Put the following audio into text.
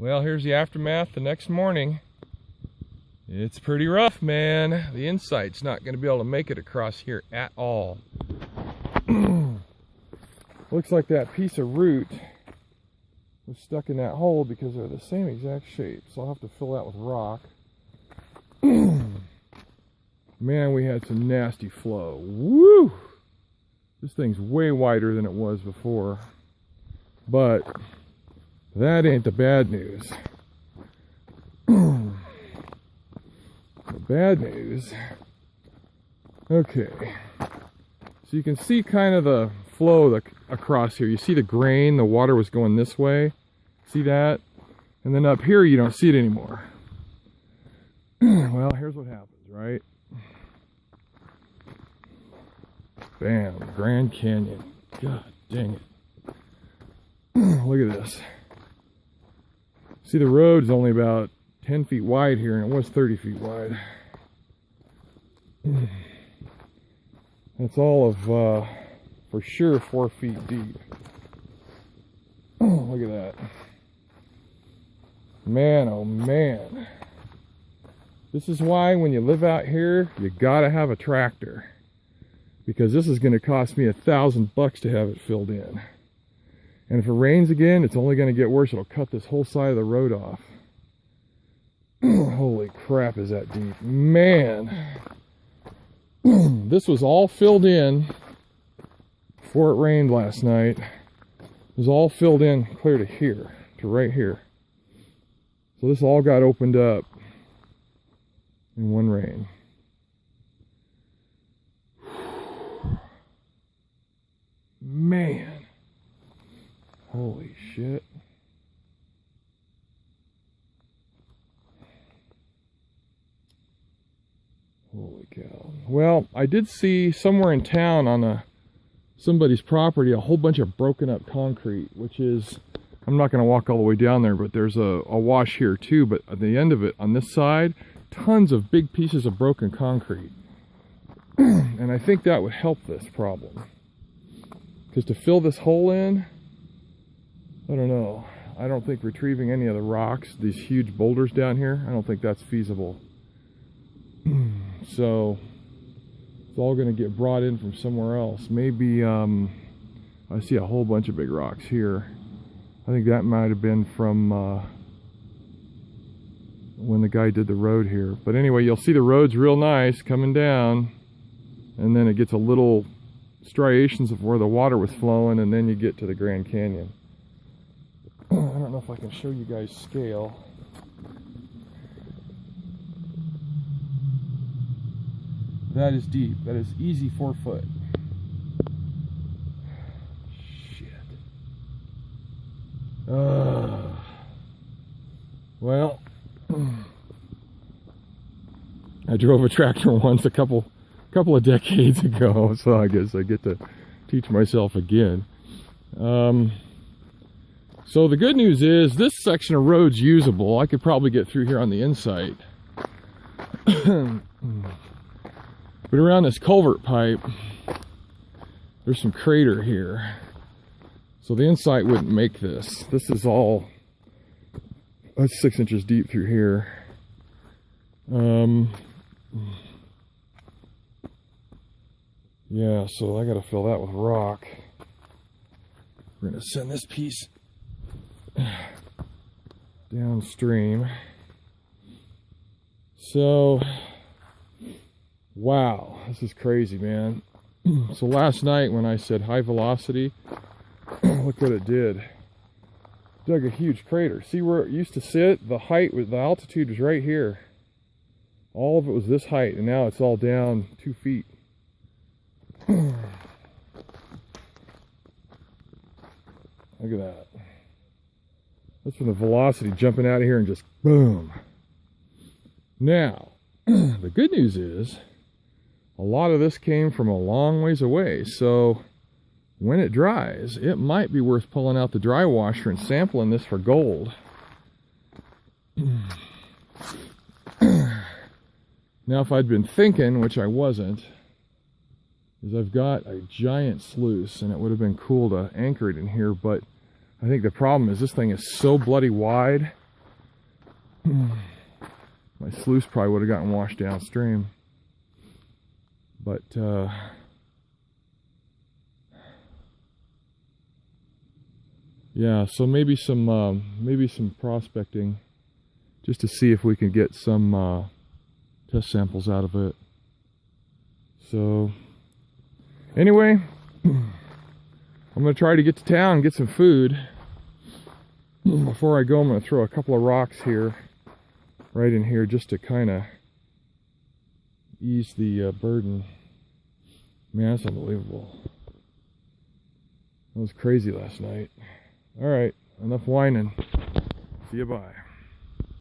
Well, here's the aftermath the next morning. It's pretty rough, man. The insight's not going to be able to make it across here at all. Looks like that piece of root was stuck in that hole because they're the same exact shape. So I'll have to fill that with rock. Man, we had some nasty flow. Woo! This thing's way wider than it was before. But that ain't the bad news. The bad news. Okay. So you can see kind of the flow across here. You see the grain, the water was going this way. See that? And then up here you don't see it anymore. Well, here's what happens, right? Bam, Grand Canyon. God dang it. Look at this. See, the road's only about 10 feet wide here, and it was 30 feet wide. That's all of, for sure, 4 feet deep. Look at that. Man, oh man. This is why when you live out here, you gotta have a tractor. Because this is gonna cost me $1,000 to have it filled in. And if it rains again, it's only gonna get worse. It'll cut this whole side of the road off. Holy crap, is that deep. Man. This was all filled in before it rained last night. It was all filled in clear to here, to right here. So this all got opened up in one rain. Man. Holy shit. Holy cow. Well, I did see somewhere in town on somebody's property a whole bunch of broken up concrete, which is, I'm not going to walk all the way down there, but there's a wash here too, but at the end of it, on this side, tons of big pieces of broken concrete. And I think that would help this problem. Because to fill this hole in, I don't know. I don't think retrieving any of the rocks, these huge boulders down here, I don't think that's feasible. So it's all going to get brought in from somewhere else. Maybe, I see a whole bunch of big rocks here. I think that might have been from when the guy did the road here. But anyway, you'll see the road's real nice coming down, and then it gets a little striations of where the water was flowing, and then you get to the Grand Canyon. I don't know if I can show you guys scale. That is deep. That is easy 4 foot. Shit. Well, I drove a tractor once a couple of decades ago, so I guess I get to teach myself again. So the good news is this section of road's usable. I could probably get through here on the inside. But around this culvert pipe, there's some crater here. So the insight wouldn't make this. This is all, that's 6 inches deep through here. Yeah, so I gotta fill that with rock. We're gonna send this piece downstream. So, wow, this is crazy, man. So last night when I said high velocity, look what it did. Dug a huge crater. See where it used to sit? The height, the altitude was right here. All of it was this height, and now it's all down 2 feet. Look at that. That's from the velocity jumping out of here and just boom. Now, the good news is, a lot of this came from a long ways away, so when it dries, it might be worth pulling out the dry washer and sampling this for gold. Now, if I'd been thinking, which I wasn't, is I've got a giant sluice, and it would have been cool to anchor it in here, but I think the problem is this thing is so bloody wide My sluice probably would have gotten washed downstream. But yeah, so maybe some prospecting, just to see if we can get some test samples out of it. So anyway, I'm gonna try to get to town and get some food. Before I go, I'm gonna throw a couple of rocks here, right in here, just to kind of ease the burden. Man, that's unbelievable. That was crazy last night. All right, enough whining. See you, bye.